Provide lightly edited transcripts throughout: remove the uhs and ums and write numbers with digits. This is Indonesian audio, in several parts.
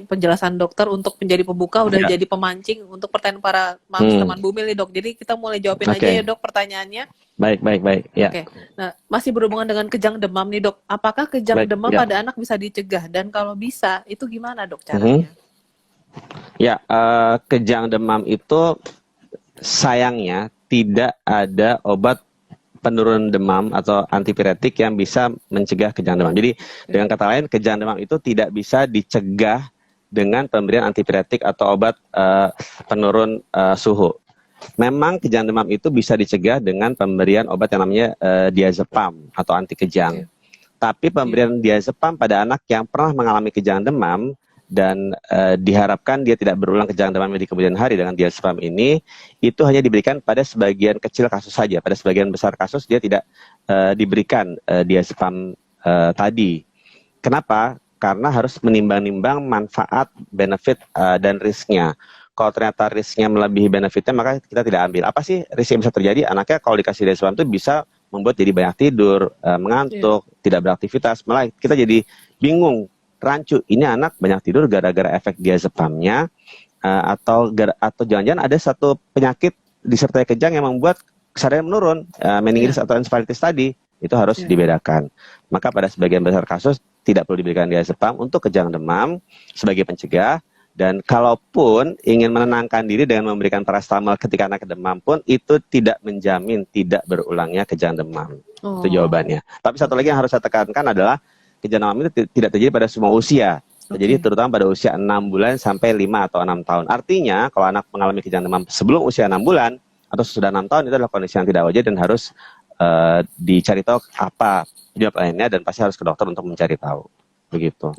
penjelasan dokter untuk menjadi pembuka udah Ya, jadi pemancing untuk pertanyaan para mams teman Bumil nih dok. Jadi kita mulai jawabin aja ya oke. dok pertanyaannya. Baik. Ya, Oke. Nah, masih berhubungan dengan kejang demam nih dok. Apakah kejang baik. demam Ya. pada anak bisa dicegah? Dan kalau bisa, itu gimana dok Mhm. caranya? Ya, kejang demam itu sayangnya tidak ada obat penurun demam atau antipiretik yang bisa mencegah kejang demam. Jadi dengan kata lain, kejang demam itu tidak bisa dicegah dengan pemberian antipiretik atau obat penurun suhu. Memang kejang demam itu bisa dicegah dengan pemberian obat yang namanya diazepam atau anti kejang. Tapi pemberian diazepam pada anak yang pernah mengalami kejang demam dan diharapkan dia tidak berulang kejang demam di kemudian hari dengan diazepam ini, itu hanya diberikan pada sebagian kecil kasus saja. Pada sebagian besar kasus dia tidak diberikan diazepam tadi. Kenapa? Karena harus menimbang-nimbang manfaat, benefit, dan risknya. Kalau ternyata risknya melebihi benefitnya, maka kita tidak ambil. Apa sih risk yang bisa terjadi? Anaknya kalau dikasih diazepam itu bisa membuat jadi banyak tidur, mengantuk, tidak beraktivitas. Malah kita jadi bingung, rancu. Ini anak banyak tidur gara-gara efek diazepamnya, atau jangan-jangan ada satu penyakit disertai kejang yang membuat kesadaran menurun, meningitis atau encephalitis tadi. Itu harus dibedakan. Maka pada sebagian besar kasus tidak perlu diberikan diazepam untuk kejang demam sebagai pencegah. Dan kalaupun ingin menenangkan diri dengan memberikan paracetamol ketika anak demam pun, itu tidak menjamin tidak berulangnya kejang demam. Itu jawabannya. Tapi satu lagi yang harus saya tekankan adalah kejang demam itu tidak terjadi pada semua usia. Jadi terutama pada usia 6 bulan sampai 5 atau 6 tahun. Artinya kalau anak mengalami kejang demam sebelum usia 6 bulan atau sudah 6 tahun, itu adalah kondisi yang tidak wajar dan harus dicari tahu apa penyebab lainnya, dan pasti harus ke dokter untuk mencari tahu. Begitu.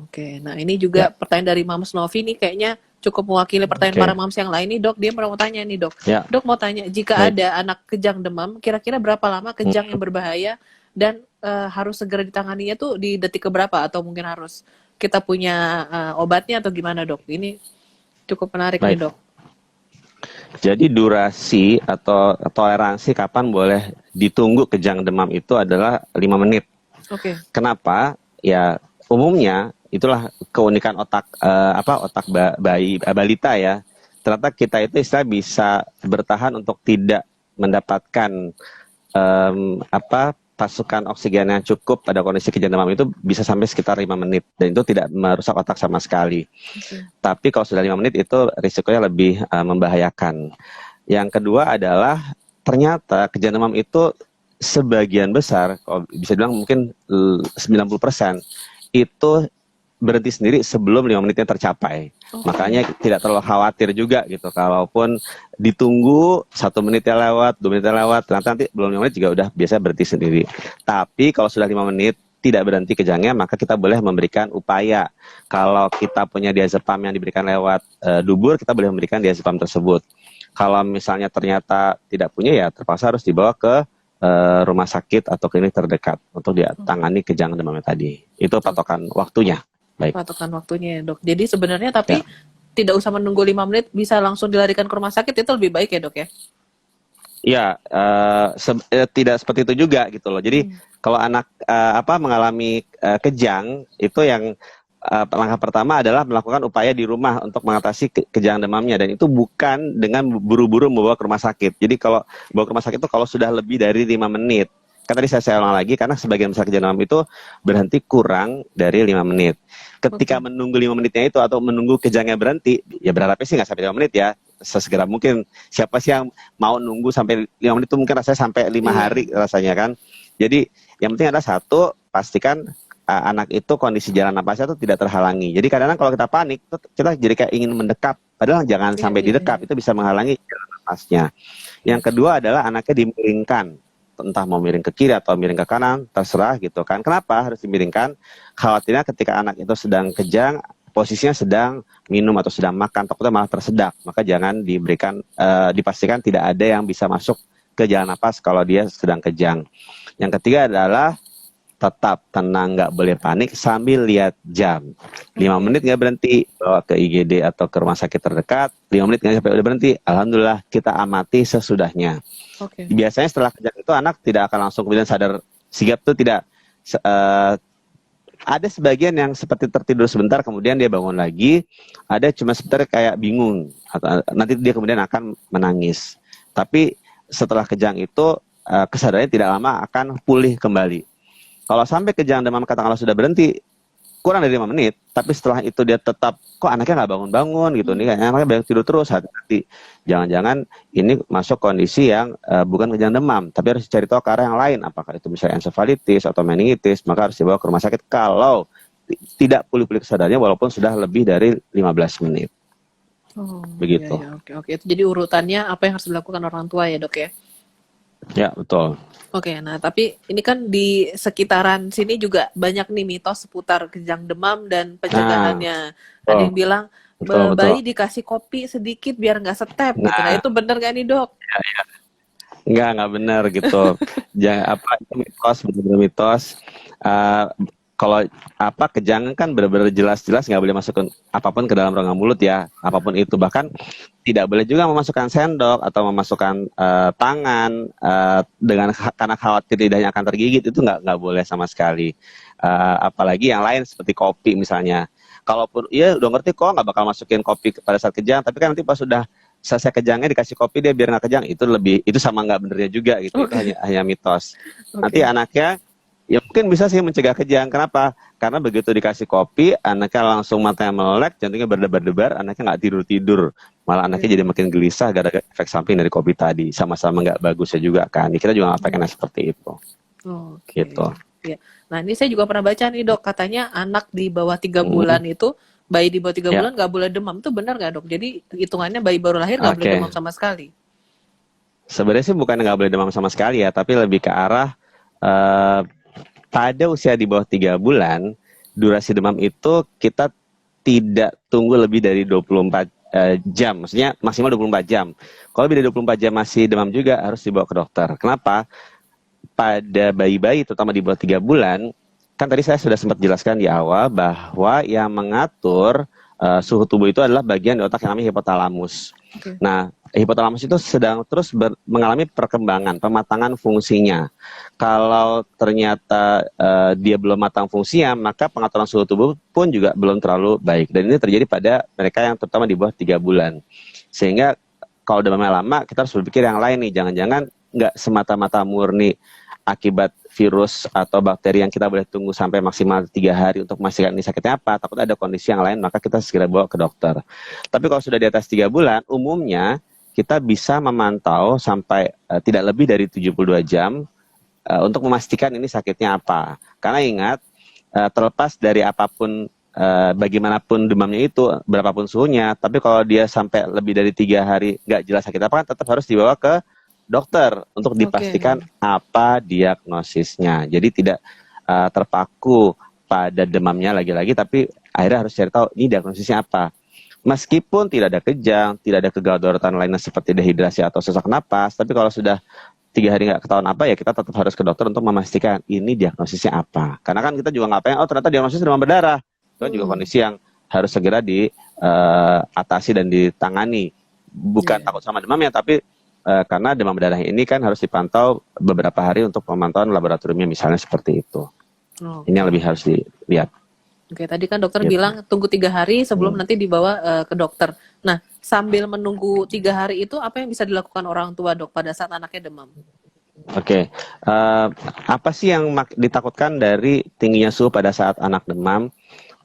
Oke. Nah, ini juga pertanyaan dari Mams Novi nih kayaknya cukup mewakili pertanyaan para mams yang lain nih, Dok. Dia mau tanya nih, Dok. Dok mau tanya, jika ada anak kejang demam, kira-kira berapa lama kejang yang berbahaya dan harus segera ditanganinya tuh di detik keberapa, atau mungkin harus kita punya obatnya atau gimana, Dok? Ini cukup menarik nih, Dok. Jadi durasi atau toleransi kapan boleh ditunggu kejang demam itu adalah 5 menit. Kenapa? Ya umumnya itulah keunikan otak otak balita ya. Ternyata kita itu istilah bisa bertahan untuk tidak mendapatkan pasukan oksigen yang cukup pada kondisi kejang demam itu bisa sampai sekitar 5 menit, dan itu tidak merusak otak sama sekali. Tapi kalau sudah 5 menit itu risikonya lebih membahayakan. Yang kedua adalah ternyata kejang demam itu sebagian besar, kalau bisa bilang mungkin 90%, itu berhenti sendiri sebelum 5 menitnya tercapai. Makanya tidak terlalu khawatir juga gitu. Kalaupun ditunggu 1 menitnya lewat, 2 menitnya lewat, ternyata nanti belum 5 menit juga udah biasa berhenti sendiri. Tapi kalau sudah 5 menit tidak berhenti kejangnya, maka kita boleh memberikan upaya. Kalau kita punya diazepam yang diberikan lewat dubur, kita boleh memberikan diazepam tersebut. Kalau misalnya ternyata tidak punya, ya terpaksa harus dibawa ke rumah sakit atau klinik terdekat untuk ditangani kejang demamnya tadi. Itu patokan waktunya. Baik. Patokan waktunya ya, Dok. Jadi sebenarnya tapi tidak usah menunggu 5 menit, bisa langsung dilarikan ke rumah sakit, itu lebih baik ya, Dok ya? Ya, tidak seperti itu juga gitu loh. Jadi kalau anak mengalami kejang, itu yang langkah pertama adalah melakukan upaya di rumah untuk mengatasi kejang demamnya, dan itu bukan dengan buru-buru membawa ke rumah sakit. Jadi kalau bawa ke rumah sakit itu kalau sudah lebih dari 5 menit. Kan tadi saya ulang lagi, karena sebagian besar kejang demam itu berhenti kurang dari 5 menit. Ketika menunggu 5 menitnya itu atau menunggu kejangnya berhenti, ya berharapnya sih nggak sampai 5 menit ya, sesegera mungkin. Siapa sih yang mau nunggu sampai 5 menit itu, mungkin rasanya sampai 5 hari rasanya kan. Jadi yang penting adalah satu, pastikan anak itu kondisi jalan napasnya itu tidak terhalangi. Jadi kadang-kadang kalau kita panik, kita jadi kayak ingin mendekap, padahal jangan sampai didekap, itu bisa menghalangi jalan napasnya. Yang kedua adalah anaknya dimiringkan, entah mau miring ke kiri atau miring ke kanan, terserah gitu kan. Kenapa harus dimiringkan? Khawatirnya ketika anak itu sedang kejang, posisinya sedang minum atau sedang makan, takutnya malah tersedak. Maka jangan diberikan, dipastikan tidak ada yang bisa masuk ke jalan napas kalau dia sedang kejang. Yang ketiga adalah tetap tenang, nggak boleh panik sambil lihat jam. 5 menit nggak berhenti, bawa ke IGD atau ke rumah sakit terdekat. 5 menit nggak sampai udah berhenti, alhamdulillah kita amati sesudahnya. Biasanya setelah kejang itu anak tidak akan langsung kemudian sadar sigap, itu tidak ada sebagian yang seperti tertidur sebentar kemudian dia bangun lagi, ada cuma sebentar kayak bingung, atau nanti dia kemudian akan menangis. Tapi setelah kejang itu kesadarannya tidak lama akan pulih kembali. Kalau sampai kejang demam katakanlah sudah berhenti kurang dari 5 menit, tapi setelah itu dia tetap kok anaknya nggak bangun-bangun gitu, nih kayaknya anaknya banyak tidur terus, hati-hati, jangan-jangan ini masuk kondisi yang bukan kejang demam, tapi harus cari tahu ke arah yang lain, apakah itu misalnya encefalitis atau meningitis, maka harus dibawa ke rumah sakit kalau tidak pulih-pulih kesadarannya walaupun sudah lebih dari 15 menit. Begitu. Iya, oke. Itu jadi urutannya apa yang harus dilakukan orang tua ya, Dok ya? Ya, betul. Oke, nah tapi ini kan di sekitaran sini juga banyak nih mitos seputar kejang demam dan pencegahannya. Ada yang bilang bayi dikasih kopi sedikit biar nggak setep gitu. Nah itu bener nggak nih, Dok? Ya. Nggak benar gitu. Jangan itu mitos, benar-benar mitos. Kalau kejang kan benar-benar jelas-jelas nggak boleh masukkan apapun ke dalam rongga mulut ya, apapun itu, bahkan tidak boleh juga memasukkan sendok atau memasukkan tangan karena khawatir lidahnya akan tergigit, itu nggak boleh sama sekali. Apalagi yang lain seperti kopi misalnya, kalaupun iya udah ngerti kok nggak bakal masukin kopi pada saat kejang, tapi kan nanti pas sudah selesai kejangnya dikasih kopi dia biar nggak kejang, itu sama nggak benernya juga gitu. Itu hanya mitos. Nanti anaknya ya mungkin bisa sih mencegah kejang. Kenapa? Karena begitu dikasih kopi, anaknya langsung matanya melek, jantungnya berdebar-debar, anaknya nggak tidur-tidur. Malah anaknya jadi makin gelisah gara-gara efek samping dari kopi tadi. Sama-sama nggak bagusnya juga kan. Kita juga nggak pengen seperti itu. Gitu. Ya. Nah ini saya juga pernah baca nih, Dok. Katanya anak di bawah 3 bulan itu, bayi di bawah 3 bulan nggak boleh demam. Itu benar nggak, Dok? Jadi hitungannya bayi baru lahir nggak boleh demam sama sekali? Sebenarnya sih bukan nggak boleh demam sama sekali ya, tapi lebih ke arah pada usia di bawah 3 bulan, durasi demam itu kita tidak tunggu lebih dari 24 jam. Maksudnya maksimal 24 jam. Kalau lebih dari 24 jam masih demam juga harus dibawa ke dokter. Kenapa? Pada bayi-bayi, terutama di bawah 3 bulan, kan tadi saya sudah sempat jelaskan di awal bahwa yang mengatur suhu tubuh itu adalah bagian di otak yang namanya hipotalamus. Nah, hipotalamus itu sedang terus mengalami perkembangan, pematangan fungsinya. Kalau ternyata dia belum matang fungsinya, maka pengaturan suhu tubuh pun juga belum terlalu baik. Dan ini terjadi pada mereka yang terutama di bawah 3 bulan. Sehingga kalau demamnya lama, kita harus berpikir yang lain nih. Jangan-jangan nggak semata-mata murni akibat virus atau bakteri yang kita boleh tunggu sampai maksimal 3 hari untuk memastikan ini sakitnya apa, takut ada kondisi yang lain, maka kita segera bawa ke dokter. Tapi kalau sudah di atas 3 bulan, umumnya kita bisa memantau sampai tidak lebih dari 72 jam untuk memastikan ini sakitnya apa. Karena ingat, terlepas dari apapun, bagaimanapun demamnya itu, berapapun suhunya, tapi kalau dia sampai lebih dari 3 hari nggak jelas sakit apa, kan tetap harus dibawa ke dokter untuk dipastikan apa diagnosisnya. Jadi tidak terpaku pada demamnya lagi-lagi, tapi akhirnya harus cari tahu ini diagnosisnya apa. Meskipun tidak ada kejang, tidak ada kegagalan lainnya seperti dehidrasi atau sesak napas, tapi kalau sudah 3 hari nggak ketahuan apa, ya kita tetap harus ke dokter untuk memastikan ini diagnosisnya apa. Karena kan kita juga nggak pengen, ternyata diagnosis demam berdarah. Itu juga kondisi yang harus segera diatasi dan ditangani. Bukan takut sama demamnya, tapi karena demam berdarah ini kan harus dipantau beberapa hari untuk pemantauan laboratoriumnya misalnya seperti itu. Ini yang lebih harus dilihat. Oke, tadi kan dokter bilang tunggu 3 hari sebelum nanti dibawa ke dokter. Nah, sambil menunggu 3 hari itu apa yang bisa dilakukan orang tua, Dok, pada saat anaknya demam? Oke, apa sih yang ditakutkan dari tingginya suhu pada saat anak demam?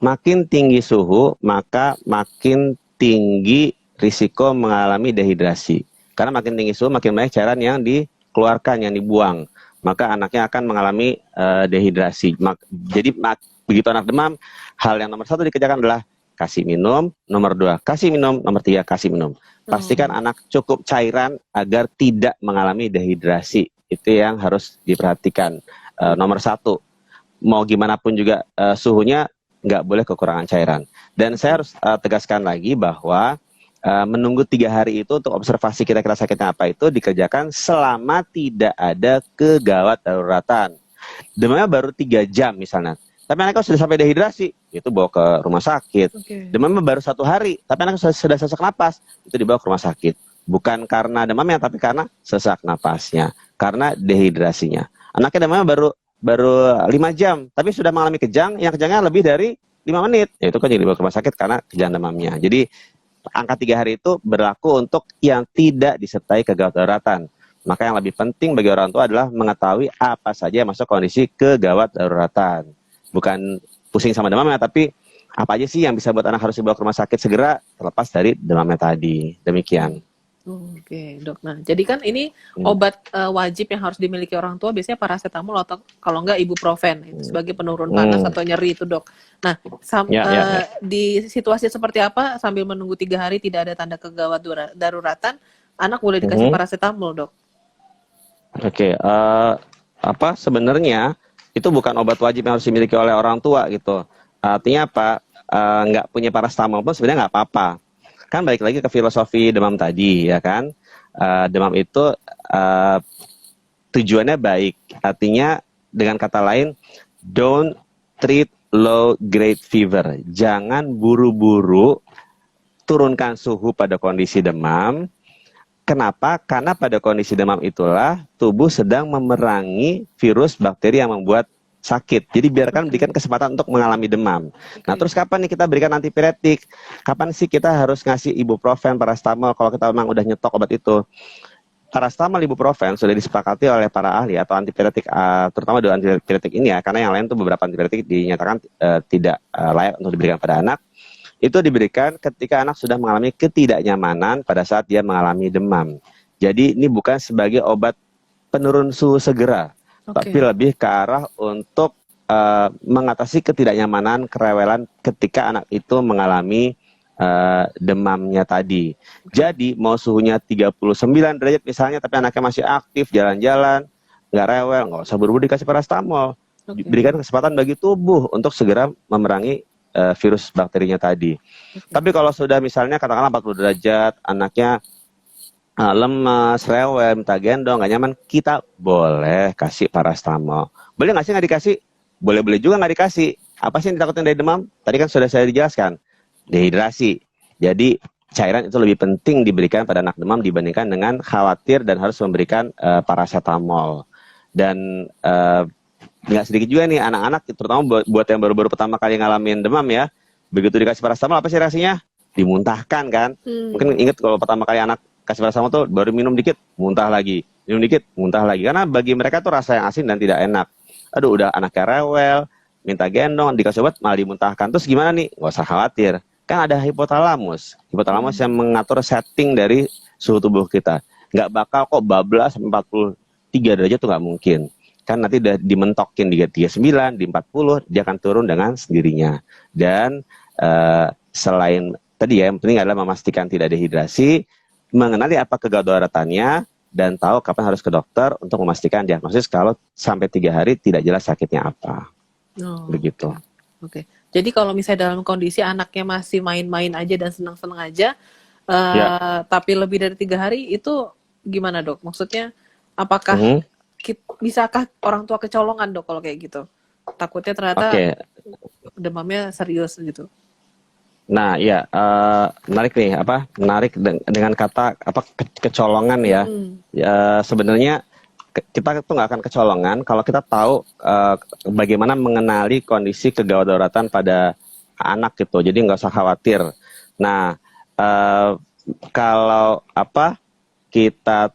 Makin tinggi suhu, maka makin tinggi risiko mengalami dehidrasi. Karena makin tinggi suhu, makin banyak cairan yang dikeluarkan, yang dibuang. Maka anaknya akan mengalami dehidrasi. Jadi begitu anak demam, hal yang nomor 1 dikerjakan adalah kasih minum, nomor 2 kasih minum, nomor 3 kasih minum. Pastikan anak cukup cairan agar tidak mengalami dehidrasi. Itu yang harus diperhatikan. Nomor 1, mau gimana pun juga suhunya nggak boleh kekurangan cairan. Dan saya harus tegaskan lagi bahwa menunggu 3 hari itu untuk observasi kira-kira sakitnya apa itu dikerjakan selama tidak ada kegawat daruratan. Demamnya baru 3 jam misalnya, tapi anaknya sudah sampai dehidrasi, itu bawa ke rumah sakit. Demamnya baru 1 hari, tapi anaknya sudah sesak napas, itu dibawa ke rumah sakit. Bukan karena demamnya, tapi karena sesak napasnya, karena dehidrasinya. Anaknya demamnya baru baru 5 jam, tapi sudah mengalami kejang, yang kejangnya lebih dari 5 menit, ya itu kan jadi dibawa ke rumah sakit karena kejang demamnya. Jadi angka 3 hari itu berlaku untuk yang tidak disertai kegawat daruratan. Maka yang lebih penting bagi orang tua adalah mengetahui apa saja yang masuk kondisi kegawat daruratan. Bukan pusing sama demamnya, tapi apa aja sih yang bisa buat anak harus dibawa ke rumah sakit segera terlepas dari demamnya tadi. Demikian. Oke, Dok. Nah, jadi kan ini obat wajib yang harus dimiliki orang tua biasanya paracetamol atau kalau enggak ibuprofen itu sebagai penurun panas atau nyeri itu, Dok. Nah, di situasi seperti apa sambil menunggu 3 hari tidak ada tanda kegawat daruratan, anak boleh dikasih paracetamol, Dok? Oke, sebenarnya itu bukan obat wajib yang harus dimiliki oleh orang tua gitu. Artinya apa? Nggak punya paracetamol pun sebenarnya nggak apa-apa. Kan balik lagi ke filosofi demam tadi, ya kan? Demam itu tujuannya baik. Artinya dengan kata lain, don't treat low grade fever. Jangan buru-buru turunkan suhu pada kondisi demam. Kenapa? Karena pada kondisi demam itulah tubuh sedang memerangi virus bakteri yang membuat sakit. Jadi biarkan berikan kesempatan untuk mengalami demam. Nah, terus kapan nih kita berikan antipiretik? Kapan sih kita harus ngasih ibuprofen, paracetamol kalau kita memang udah nyetok obat itu? Paracetamol, ibuprofen sudah disepakati oleh para ahli atau antipiretik, terutama dua antipiretik ini ya, karena yang lain tuh beberapa antipiretik dinyatakan tidak layak untuk diberikan pada anak. Itu diberikan ketika anak sudah mengalami ketidaknyamanan pada saat dia mengalami demam. Jadi ini bukan sebagai obat penurun suhu segera, tapi lebih ke arah untuk mengatasi ketidaknyamanan, kerewelan ketika anak itu mengalami demamnya tadi. Jadi mau suhunya 39 derajat misalnya, tapi anaknya masih aktif, jalan-jalan, nggak rewel, nggak usah buru-buru dikasih paracetamol. Berikan kesempatan bagi tubuh untuk segera memerangi virus bakterinya tadi. Tapi kalau sudah misalnya katakanlah 40 derajat, anaknya lemas, rewel, minta gendong, nggak nyaman, kita boleh kasih paracetamol. Boleh nggak sih nggak dikasih? Boleh-boleh juga nggak dikasih. Apa sih yang ditakutin dari demam? Tadi kan sudah saya dijelaskan, dehidrasi. Jadi cairan itu lebih penting diberikan pada anak demam dibandingkan dengan khawatir dan harus memberikan paracetamol. Dan nggak sedikit juga nih anak-anak, terutama buat yang baru-baru pertama kali ngalamin demam ya, begitu dikasih paracetamol apa sih reaksinya? Dimuntahkan kan? Mungkin ingat kalau pertama kali anak kasih paracetamol tuh baru minum dikit, muntah lagi, minum dikit, muntah lagi, karena bagi mereka tuh rasa yang asin dan tidak enak. Aduh, udah anaknya rewel, minta gendong, dikasih obat malah dimuntahkan. Terus gimana nih? Nggak usah khawatir, kan ada hipotalamus yang mengatur setting dari suhu tubuh kita. Nggak bakal kok bablas sampai 43 derajat tuh nggak mungkin. Kan nanti udah dimentokin di 39, di 40, dia akan turun dengan sendirinya. Dan selain tadi ya, yang penting adalah memastikan tidak dehidrasi, mengenali apa kegawat daruratannya, dan tahu kapan harus ke dokter untuk memastikan diagnosis kalau sampai 3 hari tidak jelas sakitnya apa. Begitu. Oke. Jadi kalau misalnya dalam kondisi anaknya masih main-main aja dan senang-senang aja, tapi lebih dari 3 hari, itu gimana, Dok? Maksudnya apakah bisakah orang tua kecolongan, Dok, kalau kayak gitu? Takutnya ternyata demamnya serius gitu. Nah, ya, menarik nih, menarik dengan kata kecolongan ya. Sebenarnya kita tuh nggak akan kecolongan kalau kita tahu bagaimana mengenali kondisi kegawat daruratan pada anak gitu. Jadi nggak usah khawatir. Nah, kalau kita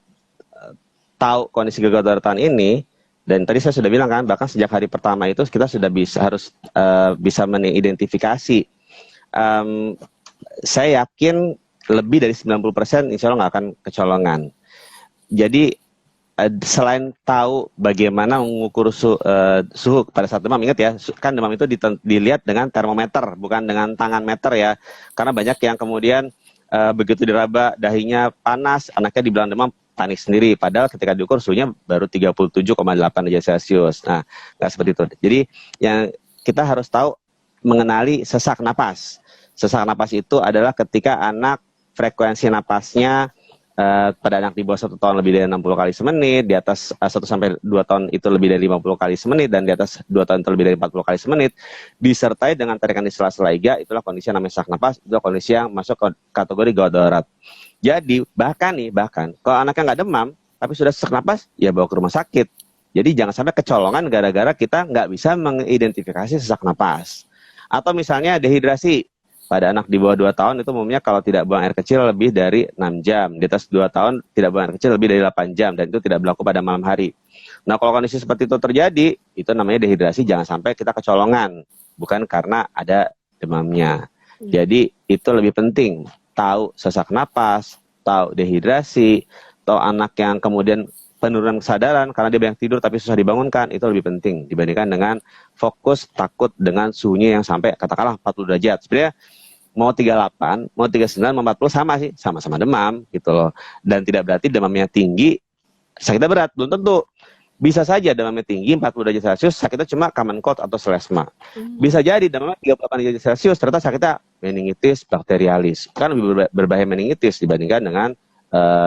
tahu kondisi kegawat daruratan ini, dan tadi saya sudah bilang kan, bahkan sejak hari pertama itu kita sudah harus bisa mengidentifikasi. Saya yakin lebih dari 90% insya Allah nggak akan kecolongan. Jadi selain tahu bagaimana mengukur suhu pada saat demam, ingat ya, kan demam itu dilihat dengan termometer, bukan dengan tangan meter ya. Karena banyak yang kemudian begitu diraba dahinya panas, anaknya dibilang demam, panik sendiri. Padahal ketika diukur suhunya baru 37,8 derajat Celcius. Nah, nggak seperti itu. Jadi yang kita harus tahu mengenali sesak napas. Sesak napas itu adalah ketika anak frekuensi napasnya pada anak di bawah 1 tahun lebih dari 60 kali semenit, di atas 1 sampai 2 tahun itu lebih dari 50 kali semenit, dan di atas 2 tahun itu lebih dari 40 kali semenit, disertai dengan tarikan di sela-sela iga, itulah kondisi yang namanya sesak napas, itu kondisi yang masuk ke kategori gawat darurat. Jadi bahkan kalau anaknya nggak demam, tapi sudah sesak napas, ya bawa ke rumah sakit. Jadi jangan sampai kecolongan gara-gara kita nggak bisa mengidentifikasi sesak napas. Atau misalnya dehidrasi. Pada anak di bawah 2 tahun itu umumnya kalau tidak buang air kecil lebih dari 6 jam. Di atas 2 tahun tidak buang air kecil lebih dari 8 jam. Dan itu tidak berlaku pada malam hari. Nah kalau kondisi seperti itu terjadi, itu namanya dehidrasi, jangan sampai kita kecolongan. Bukan karena ada demamnya. Jadi itu lebih penting. Tahu sesak napas, tahu dehidrasi, tahu anak yang kemudian penurunan kesadaran karena dia banyak tidur tapi susah dibangunkan, itu lebih penting dibandingkan dengan fokus takut dengan suhunya yang sampai katakanlah 40 derajat. Sebenarnya mau 38, mau 39, mau 40 sama sih, sama-sama demam gitu loh. Dan tidak berarti demamnya tinggi, sakitnya berat, belum tentu. Bisa saja demamnya tinggi 40 derajat Celcius, sakitnya cuma common cold atau selesma. Bisa jadi demamnya 38 derajat Celcius, ternyata sakitnya meningitis bakterialis. Kan lebih berbahaya meningitis dibandingkan dengan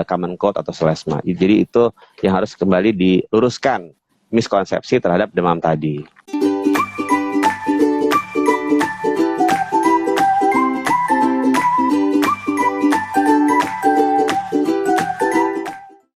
common cold atau selesma. Jadi itu yang harus kembali diluruskan, miskonsepsi terhadap demam tadi.